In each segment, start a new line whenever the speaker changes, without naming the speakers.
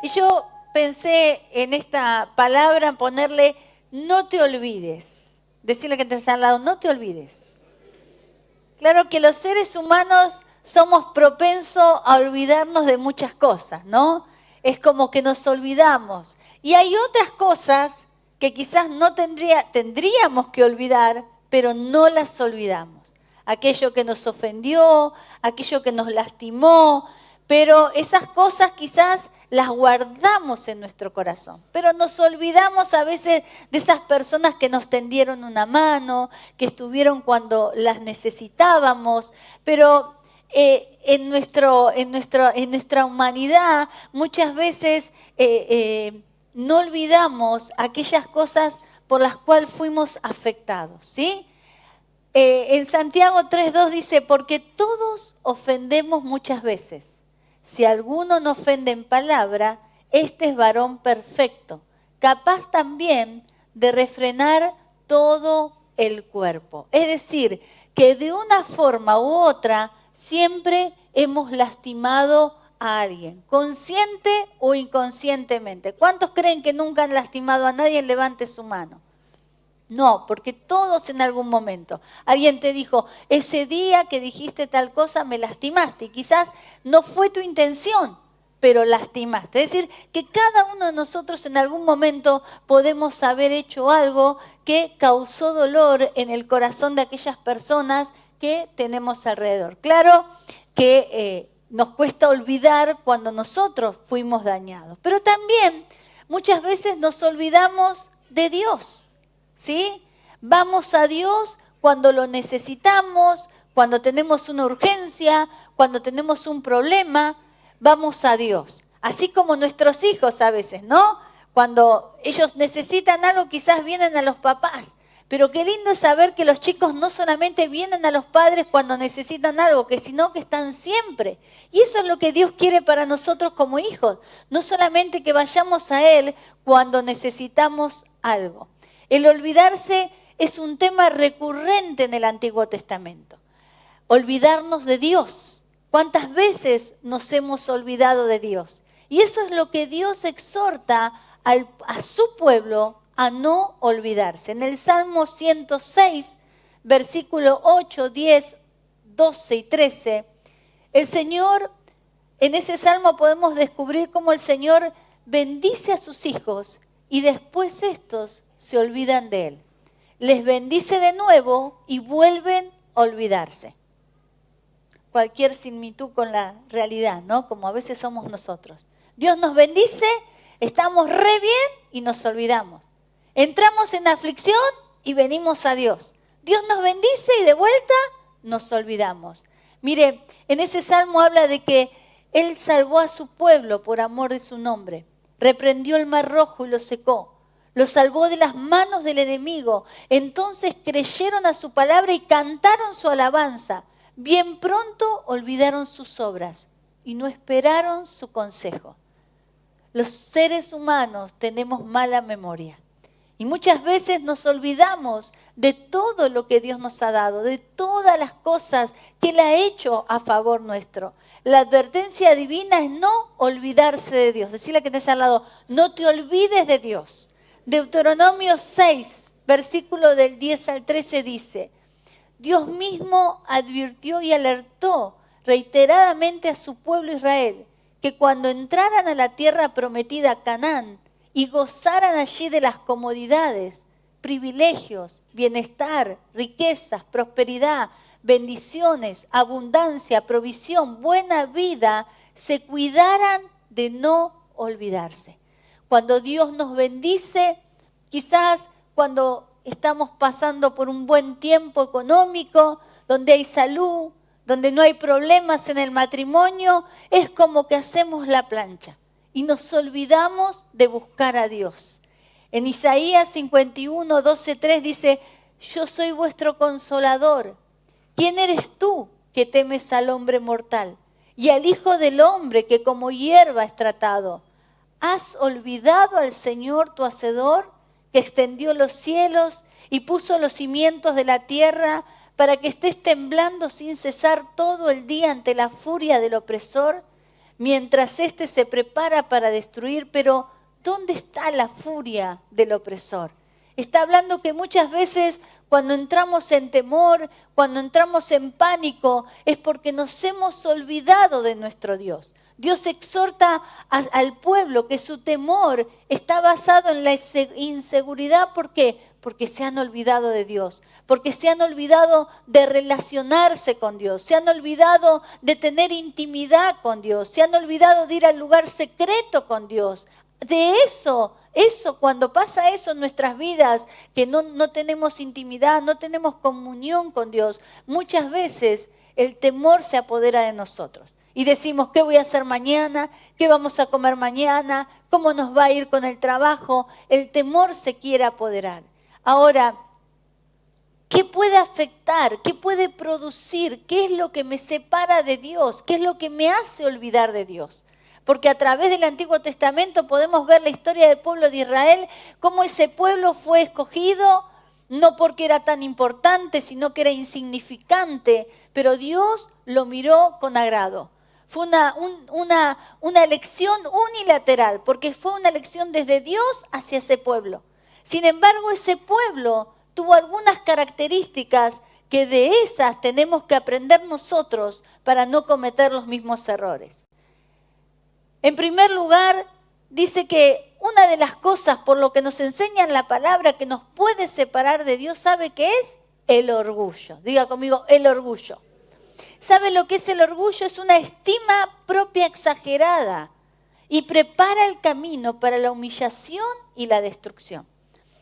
Y yo pensé en esta palabra, ponerle no te olvides. Decirle que te está al lado, no te olvides. Claro que los seres humanos somos propensos a olvidarnos de muchas cosas, ¿no? Es como que nos olvidamos. Y hay otras cosas que quizás no tendríamos que olvidar, pero no las olvidamos. Aquello que nos ofendió, aquello que nos lastimó, pero esas cosas quizás las guardamos en nuestro corazón. Pero nos olvidamos a veces de esas personas que nos tendieron una mano, que estuvieron cuando las necesitábamos, pero en nuestra humanidad muchas veces no olvidamos aquellas cosas por las cuales fuimos afectados, ¿sí? En Santiago 3:2 dice, porque todos ofendemos muchas veces. Si alguno no ofende en palabra, este es varón perfecto, capaz también de refrenar todo el cuerpo. Es decir, que de una forma u otra siempre hemos lastimado a alguien, consciente o inconscientemente. ¿Cuántos creen que nunca han lastimado a nadie? Levante su mano. No, porque todos en algún momento. Alguien te dijo, ese día que dijiste tal cosa me lastimaste. Y quizás no fue tu intención, pero lastimaste. Es decir, que cada uno de nosotros en algún momento podemos haber hecho algo que causó dolor en el corazón de aquellas personas que tenemos alrededor. Claro que nos cuesta olvidar cuando nosotros fuimos dañados. Pero también muchas veces nos olvidamos de Dios. ¿Sí? Vamos a Dios cuando lo necesitamos, cuando tenemos una urgencia, cuando tenemos un problema, vamos a Dios. Así como nuestros hijos a veces, ¿no? Cuando ellos necesitan algo, quizás vienen a los papás. Pero qué lindo es saber que los chicos no solamente vienen a los padres cuando necesitan algo, sino que están siempre. Y eso es lo que Dios quiere para nosotros como hijos. No solamente que vayamos a Él cuando necesitamos algo. El olvidarse es un tema recurrente en el Antiguo Testamento. Olvidarnos de Dios. ¿Cuántas veces nos hemos olvidado de Dios? Y eso es lo que Dios exhorta a su pueblo a no olvidarse. En el Salmo 106, versículo 8, 10, 12 y 13, el Señor, en ese salmo podemos descubrir cómo el Señor bendice a sus hijos y después estos se olvidan de Él. Les bendice de nuevo y vuelven a olvidarse. Cualquier similitud con la realidad, ¿no? Como a veces somos nosotros. Dios nos bendice, estamos re bien y nos olvidamos. Entramos en aflicción y venimos a Dios. Dios nos bendice y de vuelta nos olvidamos. Mire, en ese salmo habla de que Él salvó a su pueblo por amor de su nombre. Reprendió el mar rojo y lo secó. Lo salvó de las manos del enemigo. Entonces creyeron a su palabra y cantaron su alabanza. Bien pronto olvidaron sus obras y no esperaron su consejo. Los seres humanos tenemos mala memoria. Y muchas veces nos olvidamos de todo lo que Dios nos ha dado, de todas las cosas que Él ha hecho a favor nuestro. La advertencia divina es no olvidarse de Dios. Decirle que te al lado, no te olvides de Dios. Deuteronomio 6, versículo del 10 al 13 dice, Dios mismo advirtió y alertó reiteradamente a su pueblo Israel que cuando entraran a la tierra prometida Canaán y gozaran allí de las comodidades, privilegios, bienestar, riquezas, prosperidad, bendiciones, abundancia, provisión, buena vida, se cuidaran de no olvidarse. Cuando Dios nos bendice, quizás cuando estamos pasando por un buen tiempo económico, donde hay salud, donde no hay problemas en el matrimonio, es como que hacemos la plancha y nos olvidamos de buscar a Dios. En Isaías 51, 12, 3 dice, yo soy vuestro consolador. ¿Quién eres tú que temes al hombre mortal y al Hijo del hombre que como hierba es tratado? ¿Has olvidado al Señor tu Hacedor, que extendió los cielos y puso los cimientos de la tierra para que estés temblando sin cesar todo el día ante la furia del opresor? mientras éste se prepara para destruir, pero ¿dónde está la furia del opresor? Está hablando que muchas veces cuando entramos en temor, cuando entramos en pánico, es porque nos hemos olvidado de nuestro Dios. Dios exhorta al pueblo que su temor está basado en la inseguridad. ¿Por qué? Porque se han olvidado de Dios, porque se han olvidado de relacionarse con Dios, se han olvidado de tener intimidad con Dios, se han olvidado de ir al lugar secreto con Dios. De eso, cuando pasa eso en nuestras vidas, que no tenemos intimidad, no tenemos comunión con Dios, muchas veces el temor se apodera de nosotros. Y decimos, ¿qué voy a hacer mañana? ¿Qué vamos a comer mañana? ¿Cómo nos va a ir con el trabajo? El temor se quiere apoderar. Ahora, ¿qué puede afectar? ¿Qué puede producir? ¿Qué es lo que me separa de Dios? ¿Qué es lo que me hace olvidar de Dios? Porque a través del Antiguo Testamento podemos ver la historia del pueblo de Israel, cómo ese pueblo fue escogido, no porque era tan importante, sino que era insignificante, pero Dios lo miró con agrado. Fue una elección unilateral, porque fue una elección desde Dios hacia ese pueblo. Sin embargo, ese pueblo tuvo algunas características que de esas tenemos que aprender nosotros para no cometer los mismos errores. En primer lugar, dice que una de las cosas por lo que nos enseña en la palabra que nos puede separar de Dios, ¿sabe qué es? El orgullo. Diga conmigo, el orgullo. ¿Sabe lo que es el orgullo? Es una estima propia exagerada y prepara el camino para la humillación y la destrucción.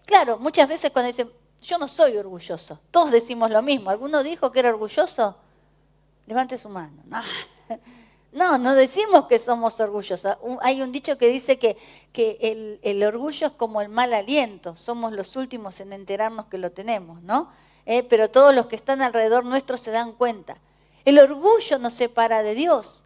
Claro, muchas veces cuando dicen, yo no soy orgulloso, todos decimos lo mismo. ¿Alguno dijo que era orgulloso? Levante su mano. No decimos que somos orgullosos. Hay un dicho que dice que el orgullo es como el mal aliento. Somos los últimos en enterarnos que lo tenemos, ¿no? Pero todos los que están alrededor nuestro se dan cuenta. El orgullo nos separa de Dios.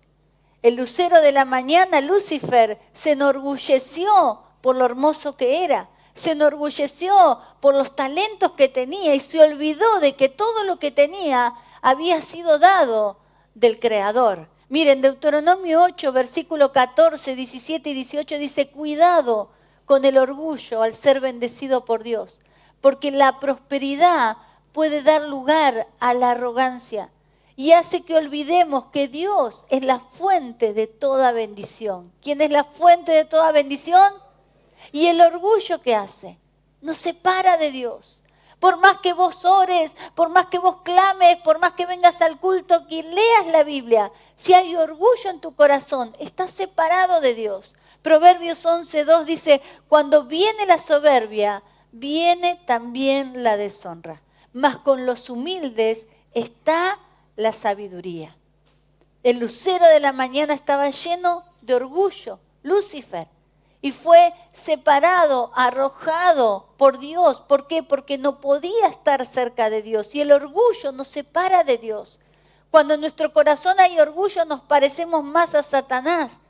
El lucero de la mañana, Lucifer, se enorgulleció por lo hermoso que era. Se enorgulleció por los talentos que tenía y se olvidó de que todo lo que tenía había sido dado del Creador. Miren, Deuteronomio 8, versículo 14, 17 y 18 dice, cuidado con el orgullo al ser bendecido por Dios, porque la prosperidad puede dar lugar a la arrogancia y hace que olvidemos que Dios es la fuente de toda bendición. ¿Quién es la fuente de toda bendición? Y el orgullo, ¿qué hace? Nos separa de Dios. Por más que vos ores, por más que vos clames, por más que vengas al culto, que leas la Biblia, si hay orgullo en tu corazón, estás separado de Dios. Proverbios 11:2 dice, cuando viene la soberbia, viene también la deshonra. Mas con los humildes está la sabiduría. El lucero de la mañana estaba lleno de orgullo, Lucifer. Y fue separado, arrojado por Dios. ¿Por qué? Porque no podía estar cerca de Dios. Y el orgullo nos separa de Dios. Cuando en nuestro corazón hay orgullo, nos parecemos más a Satanás.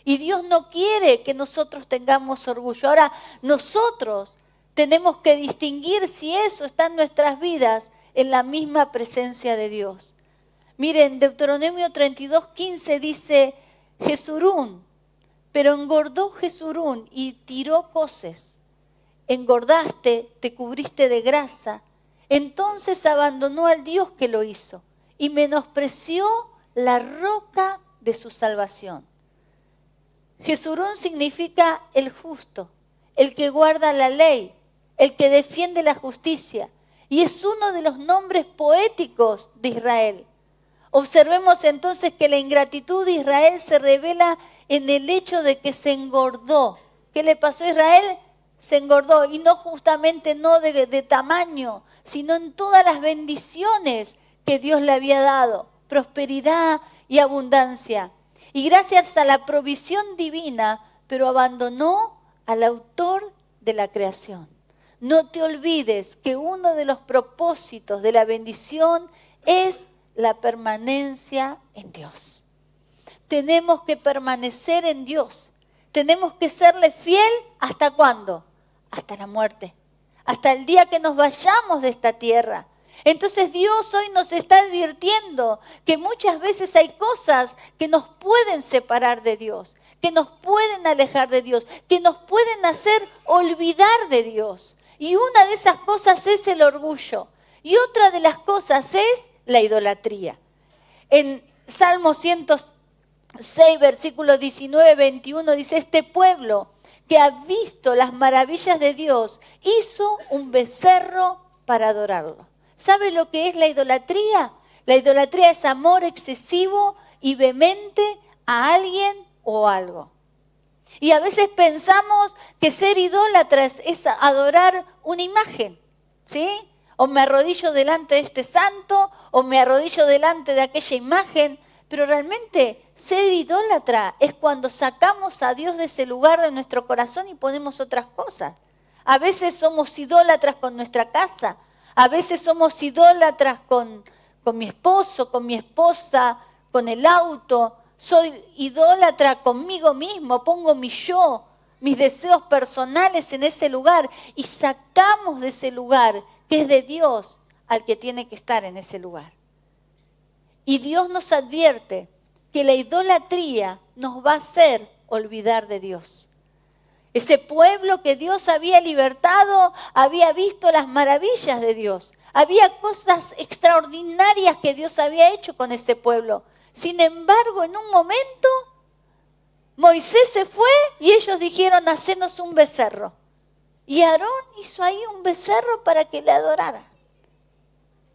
Y Dios no quiere que nosotros tengamos orgullo. Ahora, nosotros tenemos que distinguir si eso está en nuestras vidas en la misma presencia de Dios. Miren, Deuteronomio 32:15 dice, Jesurún. Pero engordó Jesurún y tiró coces. Engordaste, te cubriste de grasa. Entonces abandonó al Dios que lo hizo y menospreció la roca de su salvación. Jesurún significa el justo, el que guarda la ley, el que defiende la justicia. Y es uno de los nombres poéticos de Israel. Observemos entonces que la ingratitud de Israel se revela en el hecho de que se engordó. ¿Qué le pasó a Israel? Se engordó, y no justamente no de tamaño, sino en todas las bendiciones que Dios le había dado, prosperidad y abundancia. Y gracias a la provisión divina, pero abandonó al autor de la creación. No te olvides que uno de los propósitos de la bendición es la permanencia en Dios. Tenemos que permanecer en Dios. Tenemos que serle fiel ¿hasta cuándo? Hasta la muerte. Hasta el día que nos vayamos de esta tierra. Entonces Dios hoy nos está advirtiendo que muchas veces hay cosas que nos pueden separar de Dios, que nos pueden alejar de Dios, que nos pueden hacer olvidar de Dios. Y una de esas cosas es el orgullo. Y otra de las cosas es la idolatría. En Salmo 106, versículos 19, 21 dice, este pueblo que ha visto las maravillas de Dios hizo un becerro para adorarlo. ¿Sabe lo que es la idolatría? La idolatría es amor excesivo y vehemente a alguien o algo. Y a veces pensamos que ser idólatras es adorar una imagen, ¿sí? O me arrodillo delante de este santo, o me arrodillo delante de aquella imagen. Pero realmente ser idólatra es cuando sacamos a Dios de ese lugar de nuestro corazón y ponemos otras cosas. A veces somos idólatras con nuestra casa, a veces somos idólatras con mi esposo, con mi esposa, con el auto. Soy idólatra conmigo mismo, pongo mi yo, mis deseos personales en ese lugar y sacamos de ese lugar que es de Dios al que tiene que estar en ese lugar. Y Dios nos advierte que la idolatría nos va a hacer olvidar de Dios. Ese pueblo que Dios había libertado había visto las maravillas de Dios. Había cosas extraordinarias que Dios había hecho con ese pueblo. Sin embargo, en un momento, Moisés se fue y ellos dijeron, hacenos un becerro. Y Aarón hizo ahí un becerro para que le adorara.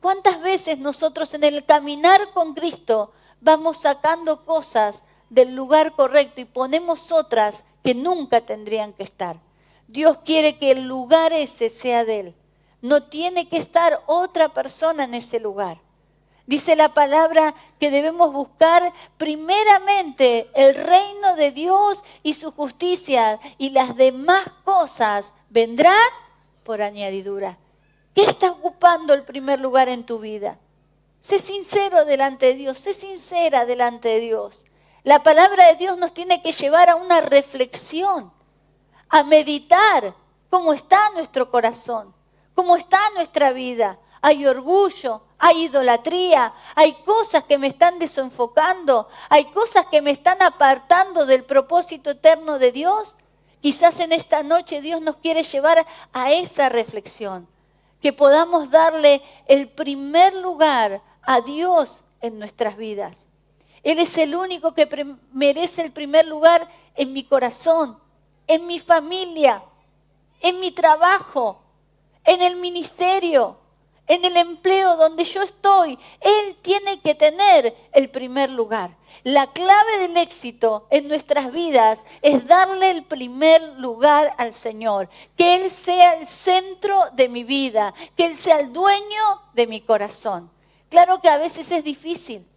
¿Cuántas veces nosotros en el caminar con Cristo vamos sacando cosas del lugar correcto y ponemos otras que nunca tendrían que estar? Dios quiere que el lugar ese sea de Él. No tiene que estar otra persona en ese lugar. Dice la palabra que debemos buscar primeramente el reino de Dios y su justicia, y las demás cosas vendrán por añadidura. ¿Qué está ocupando el primer lugar en tu vida? Sé sincero delante de Dios, sé sincera delante de Dios. La palabra de Dios nos tiene que llevar a una reflexión, a meditar cómo está nuestro corazón, cómo está nuestra vida. Hay orgullo, hay idolatría, hay cosas que me están desenfocando, hay cosas que me están apartando del propósito eterno de Dios. Quizás en esta noche Dios nos quiere llevar a esa reflexión, que podamos darle el primer lugar a Dios en nuestras vidas. Él es el único que merece el primer lugar en mi corazón, en mi familia, en mi trabajo, en el ministerio, en el empleo donde yo estoy. Él tiene que tener el primer lugar. La clave del éxito en nuestras vidas es darle el primer lugar al Señor. Que Él sea el centro de mi vida, que Él sea el dueño de mi corazón. Claro que a veces es difícil,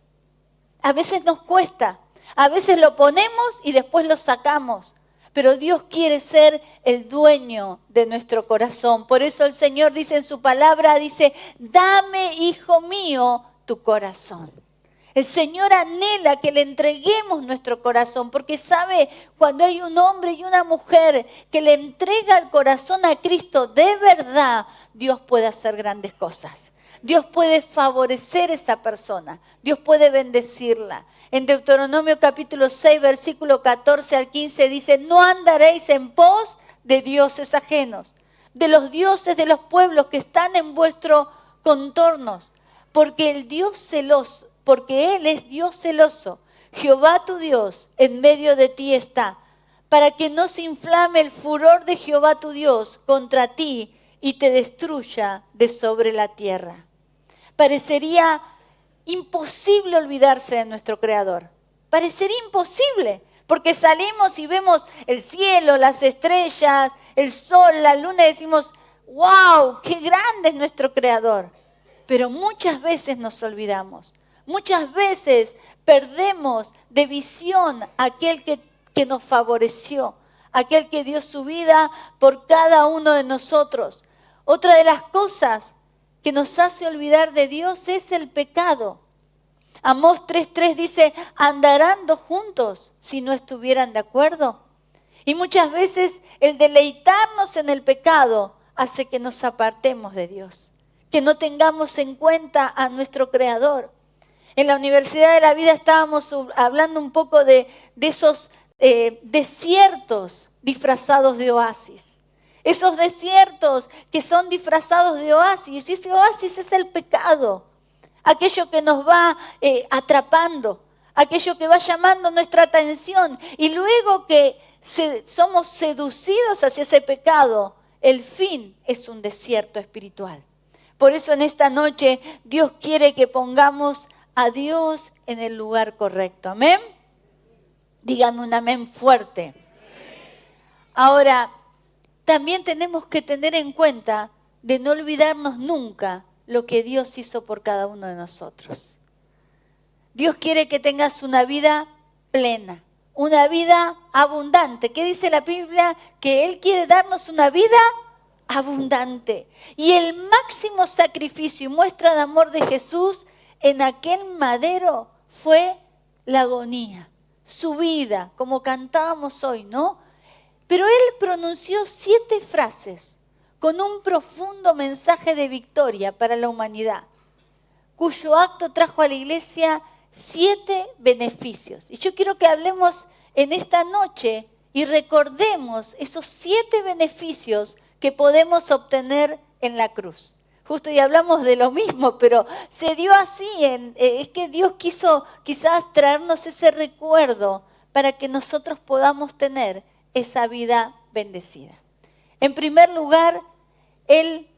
a veces nos cuesta, a veces lo ponemos y después lo sacamos. Pero Dios quiere ser el dueño de nuestro corazón. Por eso el Señor dice en su palabra, dice, dame, hijo mío, tu corazón. El Señor anhela que le entreguemos nuestro corazón, porque sabe, cuando hay un hombre y una mujer que le entrega el corazón a Cristo, de verdad, Dios puede hacer grandes cosas. Dios puede favorecer a esa persona. Dios puede bendecirla. En Deuteronomio capítulo 6, versículo 14 al 15 dice, no andaréis en pos de dioses ajenos, de los dioses de los pueblos que están en vuestros contornos, porque Él es Dios celoso. Jehová tu Dios en medio de ti está, para que no se inflame el furor de Jehová tu Dios contra ti y te destruya de sobre la tierra. Parecería imposible olvidarse de nuestro Creador. Parecería imposible, porque salimos y vemos el cielo, las estrellas, el sol, la luna y decimos, ¡wow! ¡Qué grande es nuestro Creador! Pero muchas veces nos olvidamos. Muchas veces perdemos de visión a aquel que nos favoreció, aquel que dio su vida por cada uno de nosotros. Otra de las cosas que nos hace olvidar de Dios es el pecado. Amós 3:3 dice, ¿andarán dos juntos si no estuvieran de acuerdo? Y muchas veces el deleitarnos en el pecado hace que nos apartemos de Dios, que no tengamos en cuenta a nuestro Creador. En la Universidad de la Vida estábamos hablando un poco de esos desiertos disfrazados de oasis. Esos desiertos que son disfrazados de oasis. Y ese oasis es el pecado. Aquello que nos va atrapando. Aquello que va llamando nuestra atención. Y luego que somos seducidos hacia ese pecado, el fin es un desierto espiritual. Por eso en esta noche Dios quiere que pongamos a Dios en el lugar correcto. ¿Amén? Dígame un amén fuerte. Ahora, también tenemos que tener en cuenta de no olvidarnos nunca lo que Dios hizo por cada uno de nosotros. Dios quiere que tengas una vida plena, una vida abundante. ¿Qué dice la Biblia? Que Él quiere darnos una vida abundante. Y el máximo sacrificio y muestra de amor de Jesús en aquel madero fue la agonía, su vida, como cantábamos hoy, ¿no? Pero Él pronunció 7 frases con un profundo mensaje de victoria para la humanidad, cuyo acto trajo a la iglesia 7 beneficios. Y yo quiero que hablemos en esta noche y recordemos esos 7 beneficios que podemos obtener en la cruz. Justo y hablamos de lo mismo, pero se dio así. Es que Dios quiso quizás traernos ese recuerdo para que nosotros podamos tener esa vida bendecida. En primer lugar, Él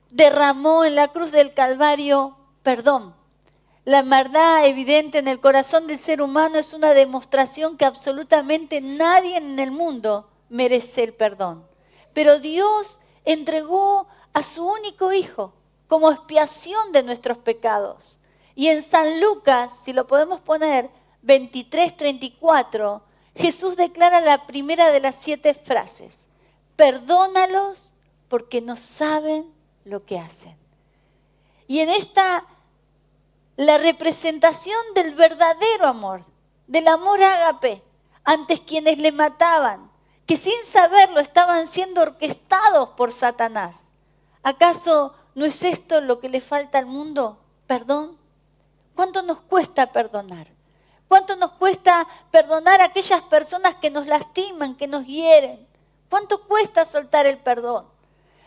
derramó en la cruz del Calvario perdón. La maldad evidente en el corazón del ser humano es una demostración que absolutamente nadie en el mundo merece el perdón. Pero Dios entregó a su único Hijo como expiación de nuestros pecados. Y en San Lucas, si lo podemos poner, 23:34, Jesús declara la primera de las 7 frases. Perdónalos porque no saben lo que hacen. Y en esta, la representación del verdadero amor, del amor ágape, ante quienes le mataban, que sin saberlo estaban siendo orquestados por Satanás. ¿Acaso no es esto lo que le falta al mundo? ¿Perdón? ¿Cuánto nos cuesta perdonar? ¿Cuánto nos cuesta perdonar a aquellas personas que nos lastiman, que nos hieren? ¿Cuánto cuesta soltar el perdón?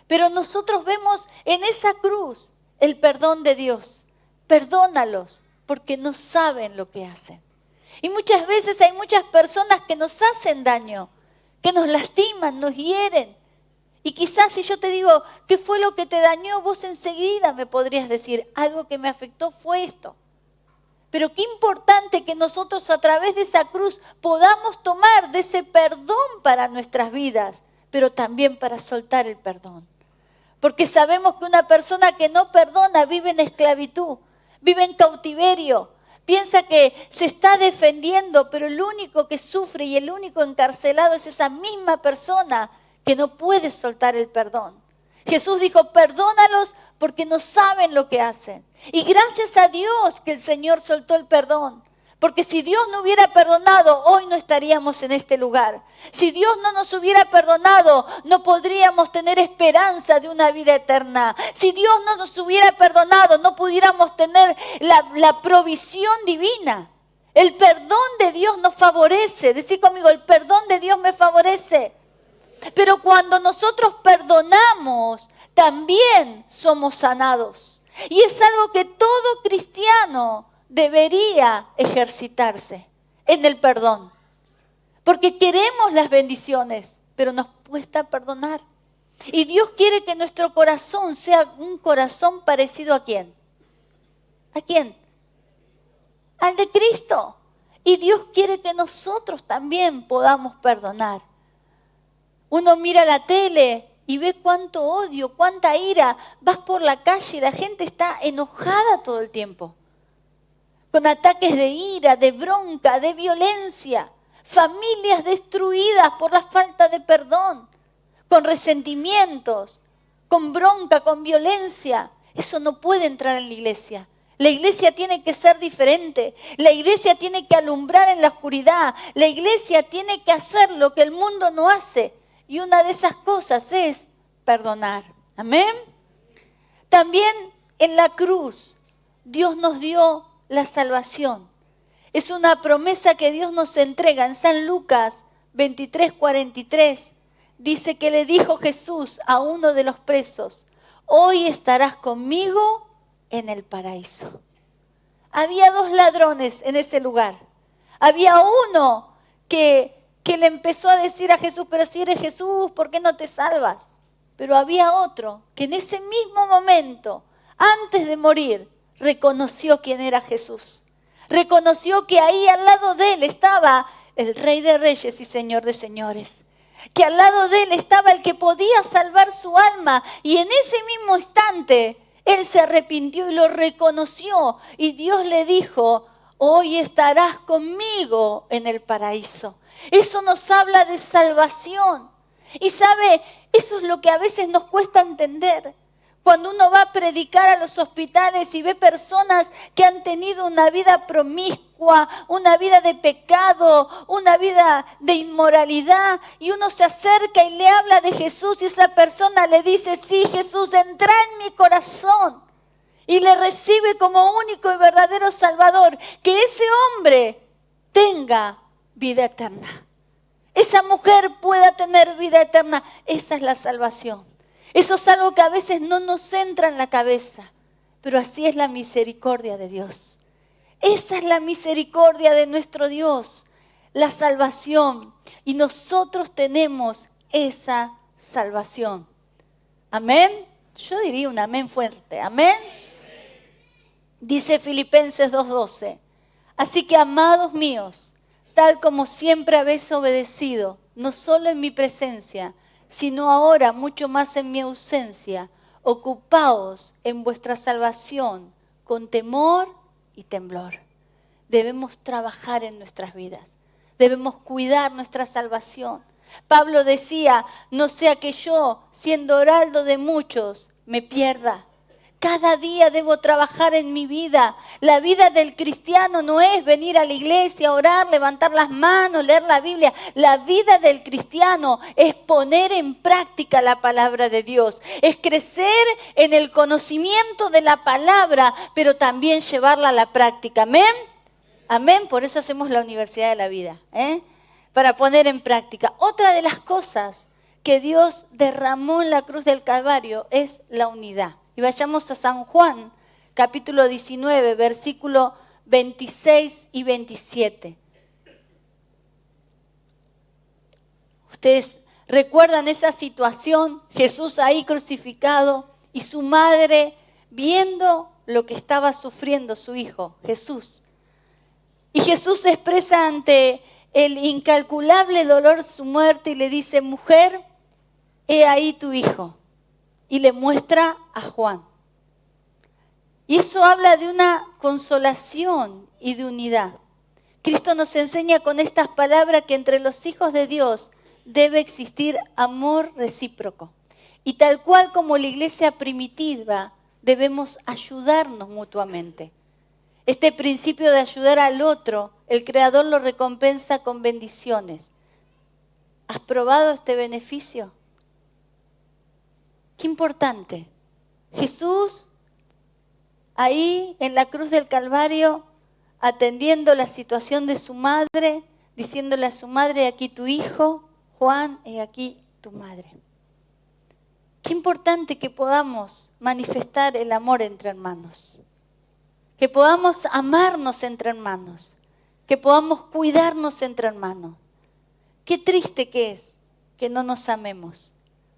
Pero nosotros vemos en esa cruz el perdón de Dios. Perdónalos porque no saben lo que hacen. Y muchas veces hay muchas personas que nos hacen daño, que nos lastiman, nos hieren. Y quizás si yo te digo, ¿qué fue lo que te dañó? Vos enseguida me podrías decir, algo que me afectó fue esto. Pero qué importante que nosotros a través de esa cruz podamos tomar de ese perdón para nuestras vidas, pero también para soltar el perdón. Porque sabemos que una persona que no perdona vive en esclavitud, vive en cautiverio, piensa que se está defendiendo, pero el único que sufre y el único encarcelado es esa misma persona que no puede soltar el perdón. Jesús dijo, perdónalos porque no saben lo que hacen. Y gracias a Dios que el Señor soltó el perdón. Porque si Dios no hubiera perdonado, hoy no estaríamos en este lugar. Si Dios no nos hubiera perdonado, no podríamos tener esperanza de una vida eterna. Si Dios no nos hubiera perdonado, no pudiéramos tener la provisión divina. El perdón de Dios nos favorece. Decí conmigo, el perdón de Dios me favorece. Pero cuando nosotros perdonamos, también somos sanados. Y es algo que todo cristiano debería ejercitarse en el perdón. Porque queremos las bendiciones, pero nos cuesta perdonar. Y Dios quiere que nuestro corazón sea un corazón parecido ¿a quién? ¿A quién? Al de Cristo. Y Dios quiere que nosotros también podamos perdonar. Uno mira la tele y ve cuánto odio, cuánta ira. Vas por la calle y la gente está enojada todo el tiempo. Con ataques de ira, de bronca, de violencia. Familias destruidas por la falta de perdón. Con resentimientos, con bronca, con violencia. Eso no puede entrar en la iglesia. La iglesia tiene que ser diferente. La iglesia tiene que alumbrar en la oscuridad. La iglesia tiene que hacer lo que el mundo no hace. Y una de esas cosas es perdonar. Amén. También en la cruz Dios nos dio la salvación. Es una promesa que Dios nos entrega. En San Lucas 23:43 dice que le dijo Jesús a uno de los presos: hoy estarás conmigo en el paraíso. Había 2 ladrones en ese lugar. Había uno que le empezó a decir a Jesús: pero si eres Jesús, ¿por qué no te salvas? Pero había otro que en ese mismo momento, antes de morir, reconoció quién era Jesús. Reconoció que ahí al lado de él estaba el Rey de Reyes y Señor de Señores. Que al lado de él estaba el que podía salvar su alma. Y en ese mismo instante, él se arrepintió y lo reconoció. Y Dios le dijo: hoy estarás conmigo en el paraíso. Eso nos habla de salvación. Y sabe, eso es lo que a veces nos cuesta entender. Cuando uno va a predicar a los hospitales y ve personas que han tenido una vida promiscua, una vida de pecado, una vida de inmoralidad, y uno se acerca y le habla de Jesús y esa persona le dice: sí, Jesús, entra en mi corazón, y le recibe como único y verdadero Salvador, que ese hombre tenga vida eterna. Esa mujer pueda tener vida eterna. Esa es la salvación. Eso es algo que a veces no nos entra en la cabeza, pero así es la misericordia de Dios. Esa es la misericordia de nuestro Dios, la salvación. Y nosotros tenemos esa salvación. ¿Amén? Yo diría un amén fuerte. ¿Amén? Dice Filipenses 2:12. Así que, amados míos, tal como siempre habéis obedecido, no solo en mi presencia, sino ahora mucho más en mi ausencia, ocupaos en vuestra salvación con temor y temblor. Debemos trabajar en nuestras vidas, debemos cuidar nuestra salvación. Pablo decía: no sea que yo, siendo heraldo de muchos, me pierda. Cada día debo trabajar en mi vida. La vida del cristiano no es venir a la iglesia, orar, levantar las manos, leer la Biblia. La vida del cristiano es poner en práctica la palabra de Dios. Es crecer en el conocimiento de la palabra, pero también llevarla a la práctica. ¿Amén? Amén. Por eso hacemos la Universidad de la Vida, para poner en práctica. Otra de las cosas que Dios derramó en la cruz del Calvario es la unidad. Y vayamos a San Juan, capítulo 19, versículo 26 y 27. Ustedes recuerdan esa situación, Jesús ahí crucificado y su madre viendo lo que estaba sufriendo su hijo, Jesús. Y Jesús expresa ante el incalculable dolor su muerte y le dice: mujer, he ahí tu hijo. Y le muestra a Juan. Y eso habla de una consolación y de unidad. Cristo nos enseña con estas palabras que entre los hijos de Dios debe existir amor recíproco. Y tal cual como la iglesia primitiva, debemos ayudarnos mutuamente. Este principio de ayudar al otro, el Creador lo recompensa con bendiciones. ¿Has probado este beneficio? Qué importante. Jesús, ahí en la cruz del Calvario, atendiendo la situación de su madre, diciéndole a su madre: aquí tu hijo, Juan, y aquí tu madre. Qué importante que podamos manifestar el amor entre hermanos. Que podamos amarnos entre hermanos. Que podamos cuidarnos entre hermanos. Qué triste que es que no nos amemos.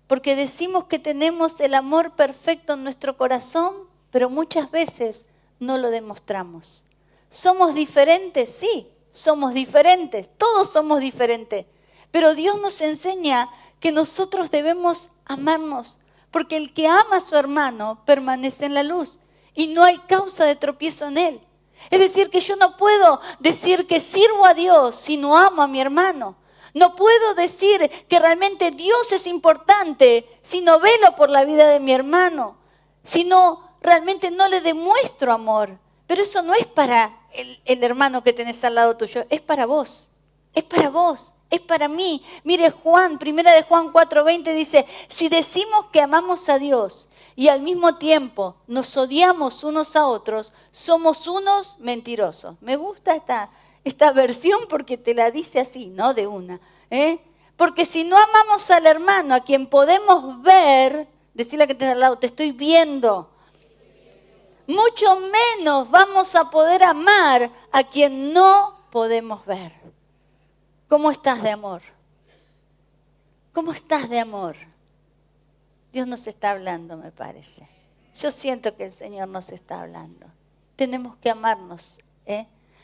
Porque decimos que tenemos el amor perfecto en nuestro corazón, pero muchas veces no lo demostramos. ¿Somos diferentes? Sí, somos diferentes. Todos somos diferentes. Pero Dios nos enseña que nosotros debemos amarnos. Porque el que ama a su hermano permanece en la luz y no hay causa de tropiezo en él. Es decir, que yo no puedo decir que sirvo a Dios si no amo a mi hermano. No puedo decir que realmente Dios es importante si no velo por la vida de mi hermano, si no realmente no le demuestro amor. Pero eso no es para el hermano que tenés al lado tuyo, es para vos, es para vos, es para mí. Mire Juan, primera de Juan 4:20 dice, si decimos que amamos a Dios y al mismo tiempo nos odiamos unos a otros, somos unos mentirosos. Me gusta esta versión porque te la dice así, ¿no? De una. Porque si no amamos al hermano a quien podemos ver, decirle que te al lado, te estoy viendo, mucho menos vamos a poder amar a quien no podemos ver. ¿Cómo estás de amor? ¿Cómo estás de amor? Dios nos está hablando, me parece. Yo siento que el Señor nos está hablando. Tenemos que amarnos.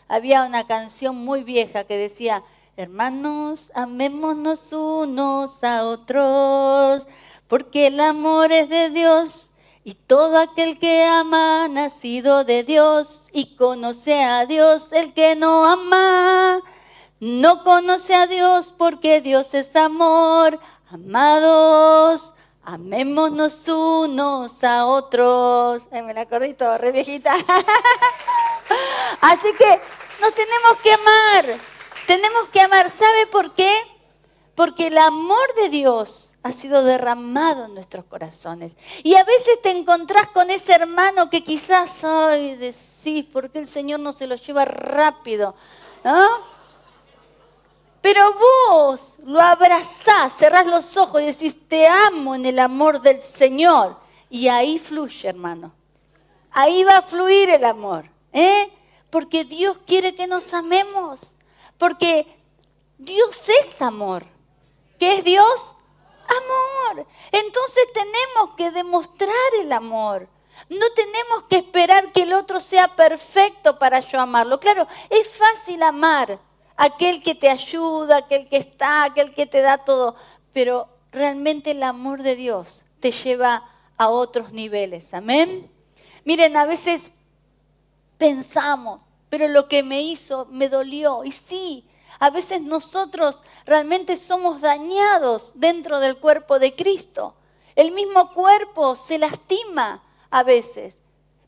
Había una canción muy vieja que decía, hermanos, amémonos unos a otros, porque el amor es de Dios y todo aquel que ama ha nacido de Dios y conoce a Dios. El que no ama no conoce a Dios porque Dios es amor. Amados, amémonos unos a otros. Me la acordé todo, re viejita. Así que nos tenemos que amar. Tenemos que amar. ¿Sabe por qué? Porque el amor de Dios ha sido derramado en nuestros corazones. Y a veces te encontrás con ese hermano que quizás, ay, decís, ¿por qué el Señor no se lo lleva rápido? ¿No? Pero vos lo abrazás, cerrás los ojos y decís, te amo en el amor del Señor. Y ahí fluye, hermano. Ahí va a fluir el amor. Porque Dios quiere que nos amemos. Porque Dios es amor. ¿Qué es Dios? Amor. Entonces tenemos que demostrar el amor. No tenemos que esperar que el otro sea perfecto para yo amarlo. Claro, es fácil amar a aquel que te ayuda, aquel que está, aquel que te da todo. Pero realmente el amor de Dios te lleva a otros niveles. Amén. Miren, a veces pensamos, pero lo que me hizo me dolió. Y sí, a veces nosotros realmente somos dañados dentro del cuerpo de Cristo. El mismo cuerpo se lastima a veces.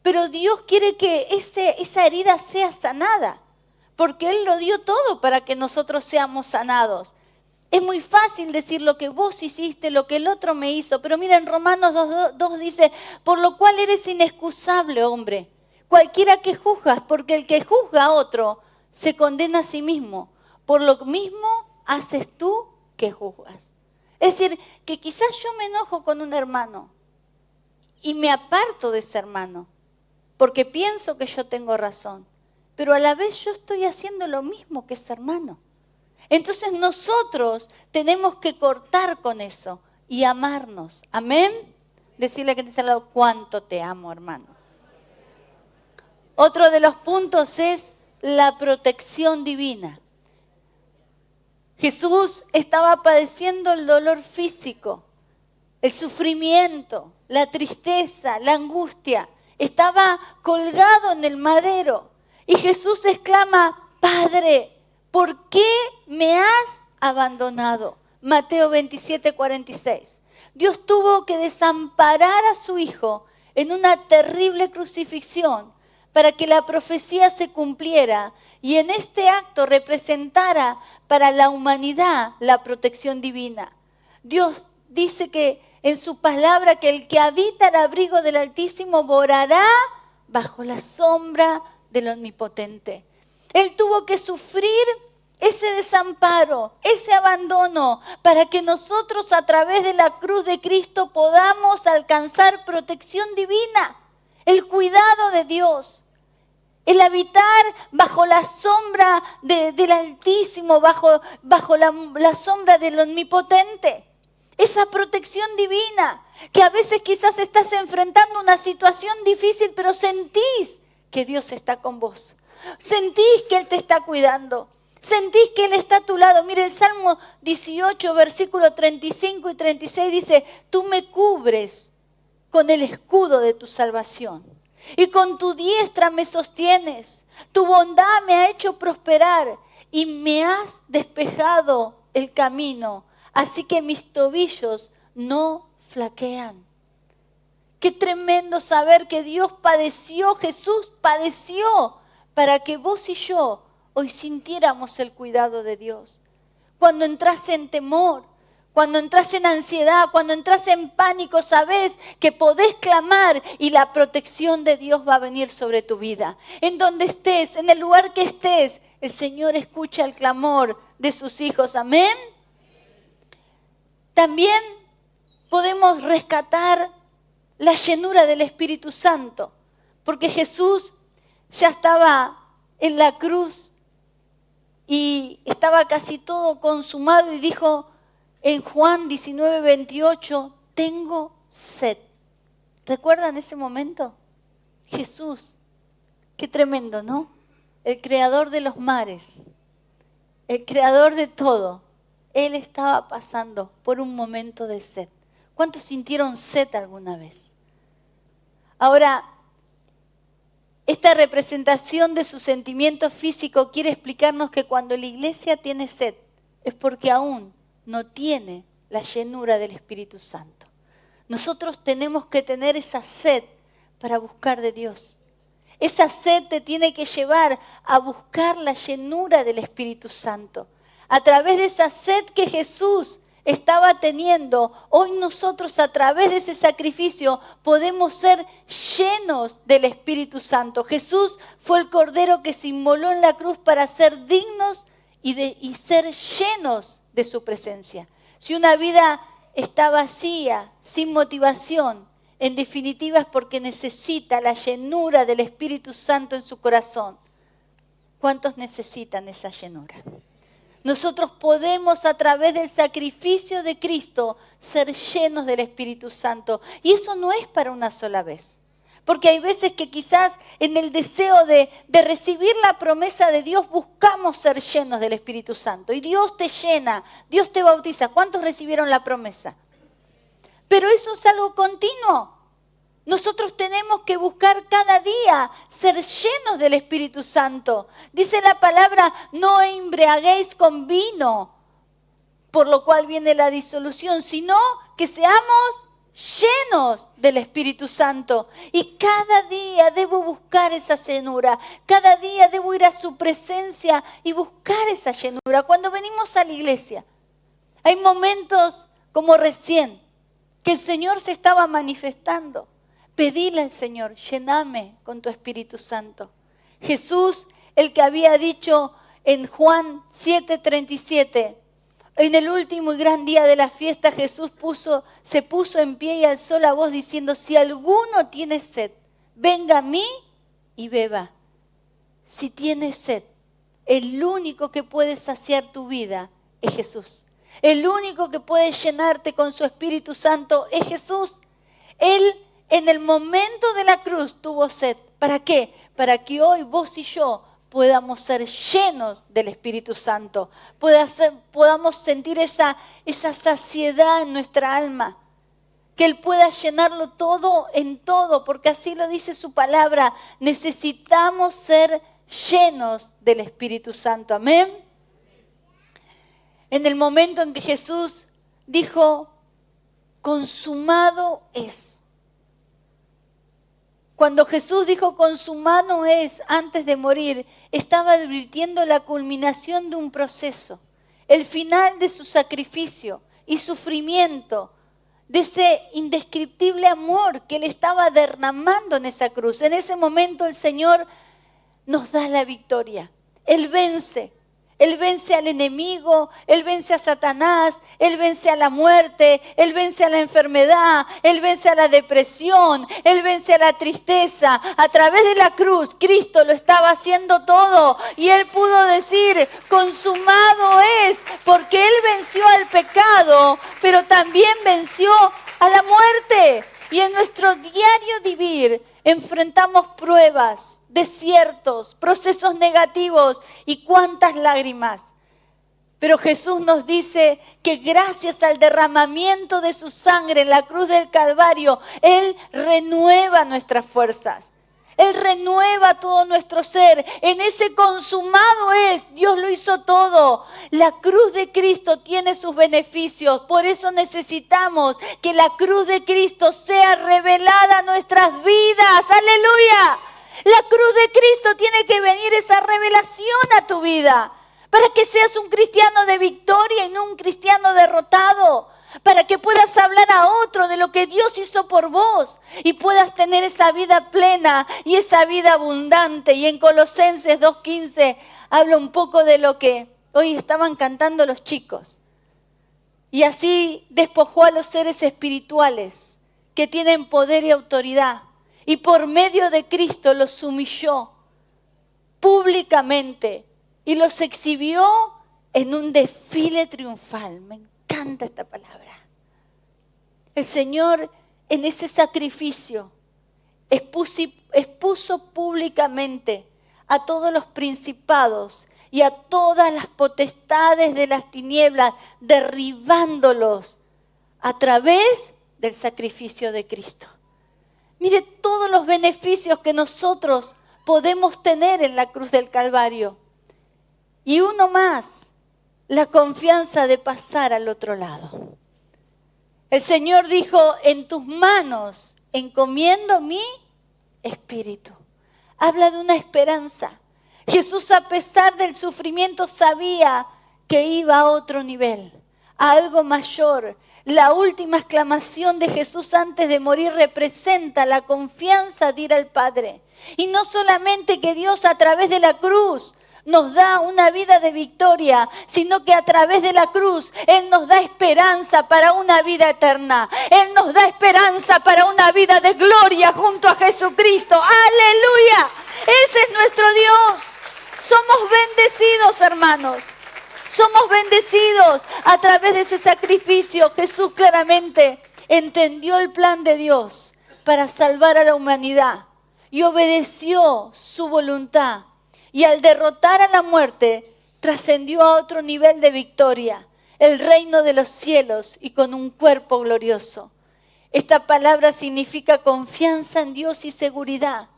Pero Dios quiere que esa herida sea sanada. Porque Él lo dio todo para que nosotros seamos sanados. Es muy fácil decir lo que vos hiciste, lo que el otro me hizo. Pero miren, Romanos 2 dice, por lo cual eres inexcusable, hombre. Cualquiera que juzgas, porque el que juzga a otro se condena a sí mismo. Por lo mismo haces tú que juzgas. Es decir, que quizás yo me enojo con un hermano y me aparto de ese hermano porque pienso que yo tengo razón. Pero a la vez yo estoy haciendo lo mismo que ese hermano. Entonces nosotros tenemos que cortar con eso y amarnos. ¿Amén? Decirle que te al lado, cuánto te amo, hermano. Otro de los puntos es la protección divina. Jesús estaba padeciendo el dolor físico, el sufrimiento, la tristeza, la angustia. Estaba colgado en el madero. Y Jesús exclama, Padre, ¿por qué me has abandonado? Mateo 27:46. Dios tuvo que desamparar a su Hijo en una terrible crucifixión para que la profecía se cumpliera y en este acto representara para la humanidad la protección divina. Dios dice que en su palabra que el que habita el abrigo del Altísimo morará bajo la sombra del Omnipotente. Él tuvo que sufrir ese desamparo, ese abandono, para que nosotros a través de la cruz de Cristo podamos alcanzar protección divina, el cuidado de Dios. El habitar bajo la sombra del Altísimo, bajo la sombra del Omnipotente. Esa protección divina, que a veces quizás estás enfrentando una situación difícil, pero sentís que Dios está con vos. Sentís que Él te está cuidando. Sentís que Él está a tu lado. Mire, el Salmo 18, versículo 35 y 36 dice, tú me cubres con el escudo de tu salvación. Y con tu diestra me sostienes. Tu bondad me ha hecho prosperar y me has despejado el camino. Así que mis tobillos no flaquean. Qué tremendo saber que Dios padeció, Jesús padeció para que vos y yo hoy sintiéramos el cuidado de Dios. Cuando entras en temor, cuando entras en ansiedad, cuando entras en pánico, sabes que podés clamar y la protección de Dios va a venir sobre tu vida. En donde estés, en el lugar que estés, el Señor escucha el clamor de sus hijos. Amén. También podemos rescatar la llenura del Espíritu Santo, porque Jesús ya estaba en la cruz y estaba casi todo consumado y dijo en Juan 19:28, tengo sed. ¿Recuerdan ese momento? Jesús, qué tremendo, ¿no? El creador de los mares, el creador de todo, Él estaba pasando por un momento de sed. ¿Cuántos sintieron sed alguna vez? Ahora, esta representación de su sentimiento físico quiere explicarnos que cuando la iglesia tiene sed es porque aún no tiene la llenura del Espíritu Santo. Nosotros tenemos que tener esa sed para buscar de Dios. Esa sed te tiene que llevar a buscar la llenura del Espíritu Santo. A través de esa sed que Jesús estaba teniendo, hoy nosotros a través de ese sacrificio podemos ser llenos del Espíritu Santo. Jesús fue el Cordero que se inmoló en la cruz para ser dignos y ser llenos de su presencia. Si una vida está vacía, sin motivación, en definitiva es porque necesita la llenura del Espíritu Santo en su corazón. ¿Cuántos necesitan esa llenura? Nosotros podemos a través del sacrificio de Cristo ser llenos del Espíritu Santo. Y eso no es para una sola vez. Porque hay veces que quizás en el deseo de recibir la promesa de Dios buscamos ser llenos del Espíritu Santo. Y Dios te llena, Dios te bautiza. ¿Cuántos recibieron la promesa? Pero eso es algo continuo. Nosotros tenemos que buscar cada día ser llenos del Espíritu Santo. Dice la palabra, no embriaguéis con vino, por lo cual viene la disolución, sino que seamos llenos del Espíritu Santo. Y cada día debo buscar esa llenura. Cada día debo ir a su presencia y buscar esa llenura. Cuando venimos a la iglesia, hay momentos como recién, que el Señor se estaba manifestando. Pedile al Señor, lléname con tu Espíritu Santo. Jesús, el que había dicho en Juan 7:37, en el último y gran día de la fiesta, Jesús se puso en pie y alzó la voz diciendo, si alguno tiene sed, venga a mí y beba. Si tienes sed, el único que puede saciar tu vida es Jesús. El único que puede llenarte con su Espíritu Santo es Jesús. Él en el momento de la cruz tuvo sed. ¿Para qué? Para que hoy vos y yo podamos ser llenos del Espíritu Santo. Podamos sentir esa saciedad en nuestra alma. Que Él pueda llenarlo todo en todo, porque así lo dice su palabra. Necesitamos ser llenos del Espíritu Santo. Amén. En el momento en que Jesús dijo, consumado es. Cuando Jesús dijo consumado es antes de morir, estaba advirtiendo la culminación de un proceso, el final de su sacrificio y sufrimiento, de ese indescriptible amor que Él estaba derramando en esa cruz. En ese momento el Señor nos da la victoria. Él vence. Él vence al enemigo, Él vence a Satanás, Él vence a la muerte, Él vence a la enfermedad, Él vence a la depresión, Él vence a la tristeza. A través de la cruz, Cristo lo estaba haciendo todo y Él pudo decir, consumado es, porque Él venció al pecado, pero también venció a la muerte. Y en nuestro diario vivir enfrentamos pruebas, desiertos, procesos negativos y cuántas lágrimas. Pero Jesús nos dice que gracias al derramamiento de su sangre en la cruz del Calvario, Él renueva nuestras fuerzas. Él renueva todo nuestro ser. En ese consumado es, Dios lo hizo todo. La cruz de Cristo tiene sus beneficios. Por eso necesitamos que la cruz de Cristo sea revelada a nuestras vidas. ¡Aleluya! La cruz de Cristo tiene que venir esa revelación a tu vida. para que seas un cristiano de victoria y no un cristiano derrotado, para que puedas hablar a otro de lo que Dios hizo por vos y puedas tener esa vida plena y esa vida abundante. Y en Colosenses 2:15 habla un poco de lo que hoy estaban cantando los chicos. Y así despojó a los seres espirituales que tienen poder y autoridad. Y por medio de Cristo los humilló públicamente y los exhibió en un desfile triunfal. Me encanta esta palabra. El Señor en ese sacrificio expuso públicamente a todos los principados y a todas las potestades de las tinieblas, derribándolos a través del sacrificio de Cristo. Mire todos los beneficios que nosotros podemos tener en la cruz del Calvario. Y uno más, la confianza de pasar al otro lado. El Señor dijo, en tus manos encomiendo mi espíritu. Habla de una esperanza. Jesús, a pesar del sufrimiento, sabía que iba a otro nivel, a algo mayor. La última exclamación de Jesús antes de morir representa la confianza de ir al Padre. Y no solamente que Dios a través de la cruz nos da una vida de victoria, sino que a través de la cruz Él nos da esperanza para una vida eterna. Él nos da esperanza para una vida de gloria junto a Jesucristo. ¡Aleluya! Ese es nuestro Dios. Somos bendecidos, hermanos. Somos bendecidos a través de ese sacrificio. Jesús claramente entendió el plan de Dios para salvar a la humanidad y obedeció su voluntad. Y al derrotar a la muerte, trascendió a otro nivel de victoria, el reino de los cielos y con un cuerpo glorioso. Esta palabra significa confianza en Dios y seguridad.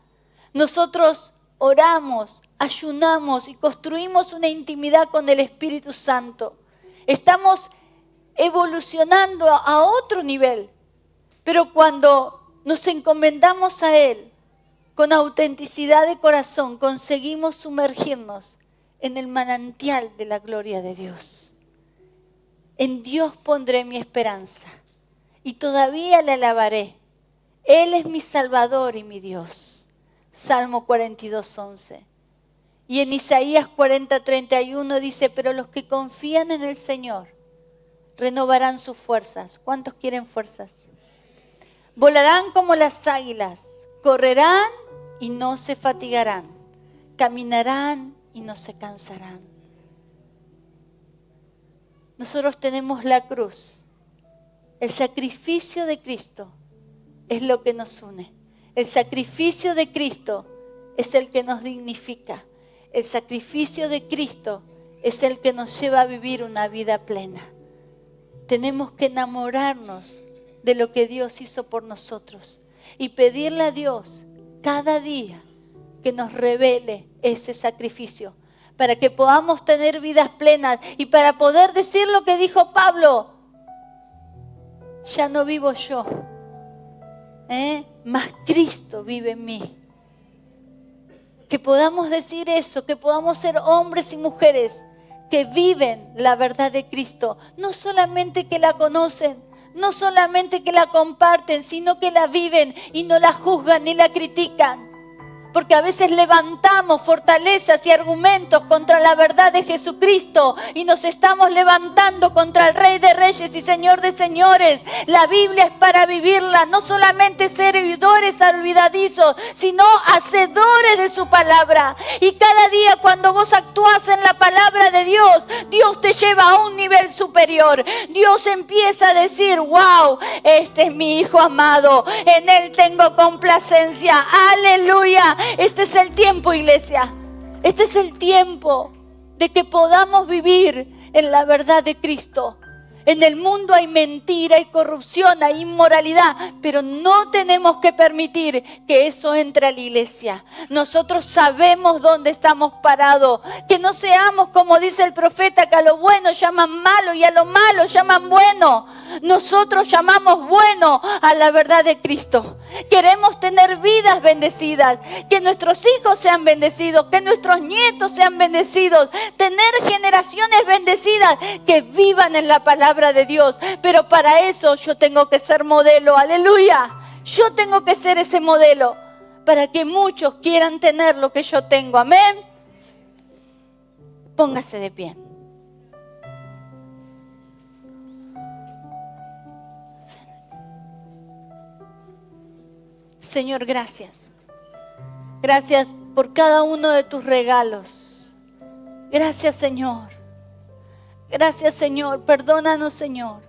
Nosotros oramos, ayunamos y construimos una intimidad con el Espíritu Santo. Estamos evolucionando a otro nivel, pero cuando nos encomendamos a Él, con autenticidad de corazón, conseguimos sumergirnos en el manantial de la gloria de Dios. En Dios pondré mi esperanza y todavía le alabaré. Él es mi Salvador y mi Dios. Salmo 42:11. Y en Isaías 40:31 dice, pero los que confían en el Señor renovarán sus fuerzas. ¿Cuántos quieren fuerzas? Volarán como las águilas, correrán y no se fatigarán, caminarán y no se cansarán. Nosotros tenemos la cruz. El sacrificio de Cristo es lo que nos une. El sacrificio de Cristo es el que nos dignifica. El sacrificio de Cristo es el que nos lleva a vivir una vida plena. Tenemos que enamorarnos de lo que Dios hizo por nosotros y pedirle a Dios cada día que nos revele ese sacrificio para que podamos tener vidas plenas y para poder decir lo que dijo Pablo, ya no vivo yo, mas Cristo vive en mí. Que podamos decir eso, que podamos ser hombres y mujeres que viven la verdad de Cristo, no solamente que la conocen, no solamente que la comparten, sino que la viven y no la juzgan ni la critican. Porque a veces levantamos fortalezas y argumentos contra la verdad de Jesucristo y nos estamos levantando contra el Rey de Reyes y Señor de Señores. La Biblia es para vivirla, no solamente ser oidores olvidadizos, sino hacedores de su palabra. Y cada día cuando vos actúas en la palabra de Dios, Dios te lleva a un nivel superior. Dios empieza a decir, wow, este es mi Hijo amado, en Él tengo complacencia. Aleluya. Este es el tiempo, iglesia. Este es el tiempo de que podamos vivir en la verdad de Cristo. En el mundo hay mentira, hay corrupción, hay inmoralidad, pero no tenemos que permitir que eso entre a la iglesia. Nosotros sabemos dónde estamos parados. Que no seamos como dice el profeta, que a lo bueno llaman malo y a lo malo llaman bueno. Nosotros llamamos bueno a la verdad de Cristo. Queremos tener vidas bendecidas, que nuestros hijos sean bendecidos, que nuestros nietos sean bendecidos, tener generaciones bendecidas que vivan en la palabra de Dios. Pero para eso yo tengo que ser modelo, aleluya. Yo tengo que ser ese modelo para que muchos quieran tener lo que yo tengo, amén. Póngase de pie. Señor, gracias. Gracias por cada uno de tus regalos. Gracias, Señor. Gracias, Señor. Perdónanos, Señor,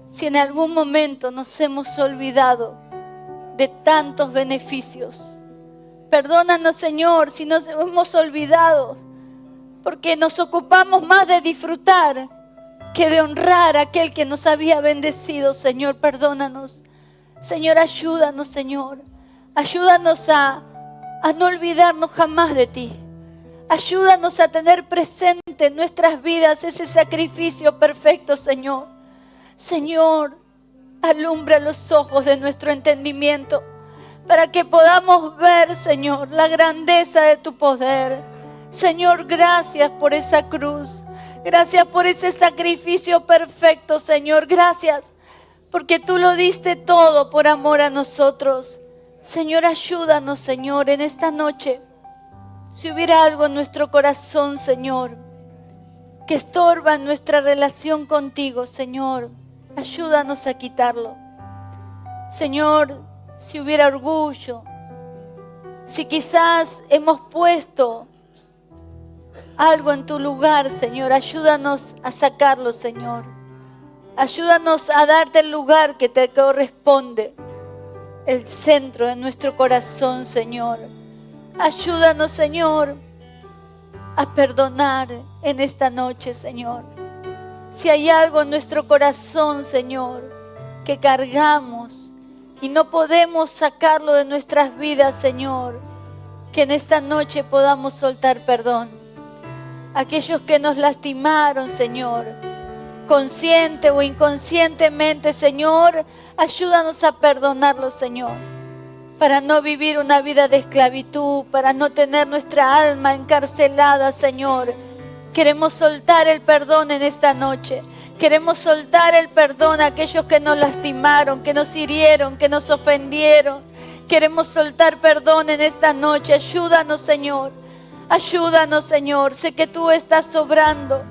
si en algún momento nos hemos olvidado de tantos beneficios. Perdónanos, Señor, si nos hemos olvidado, porque nos ocupamos más de disfrutar que de honrar a aquel que nos había bendecido. Señor, perdónanos. Señor, ayúdanos, Señor. Ayúdanos a no olvidarnos jamás de ti. Ayúdanos a tener presente en nuestras vidas ese sacrificio perfecto, Señor. Señor, alumbra los ojos de nuestro entendimiento para que podamos ver, Señor, la grandeza de tu poder. Señor, gracias por esa cruz. Gracias por ese sacrificio perfecto, Señor. Gracias porque tú lo diste todo por amor a nosotros. Señor, ayúdanos, Señor, en esta noche. Si hubiera algo en nuestro corazón, Señor, que estorba nuestra relación contigo, Señor, ayúdanos a quitarlo. Señor, si hubiera orgullo, si quizás hemos puesto algo en tu lugar, Señor, ayúdanos a sacarlo, Señor. Ayúdanos a darte el lugar que te corresponde, el centro de nuestro corazón, Señor. Ayúdanos, Señor, a perdonar en esta noche, Señor. Si hay algo en nuestro corazón, Señor, que cargamos y no podemos sacarlo de nuestras vidas, Señor, que en esta noche podamos soltar perdón. Aquellos que nos lastimaron, Señor, consciente o inconscientemente, Señor, ayúdanos a perdonarlos, Señor, para no vivir una vida de esclavitud, para no tener nuestra alma encarcelada, Señor. Queremos soltar el perdón en esta noche. Queremos soltar el perdón a aquellos que nos lastimaron, que nos hirieron, que nos ofendieron. Queremos soltar perdón en esta noche. Ayúdanos, Señor. Ayúdanos, Señor. Sé que tú estás obrando.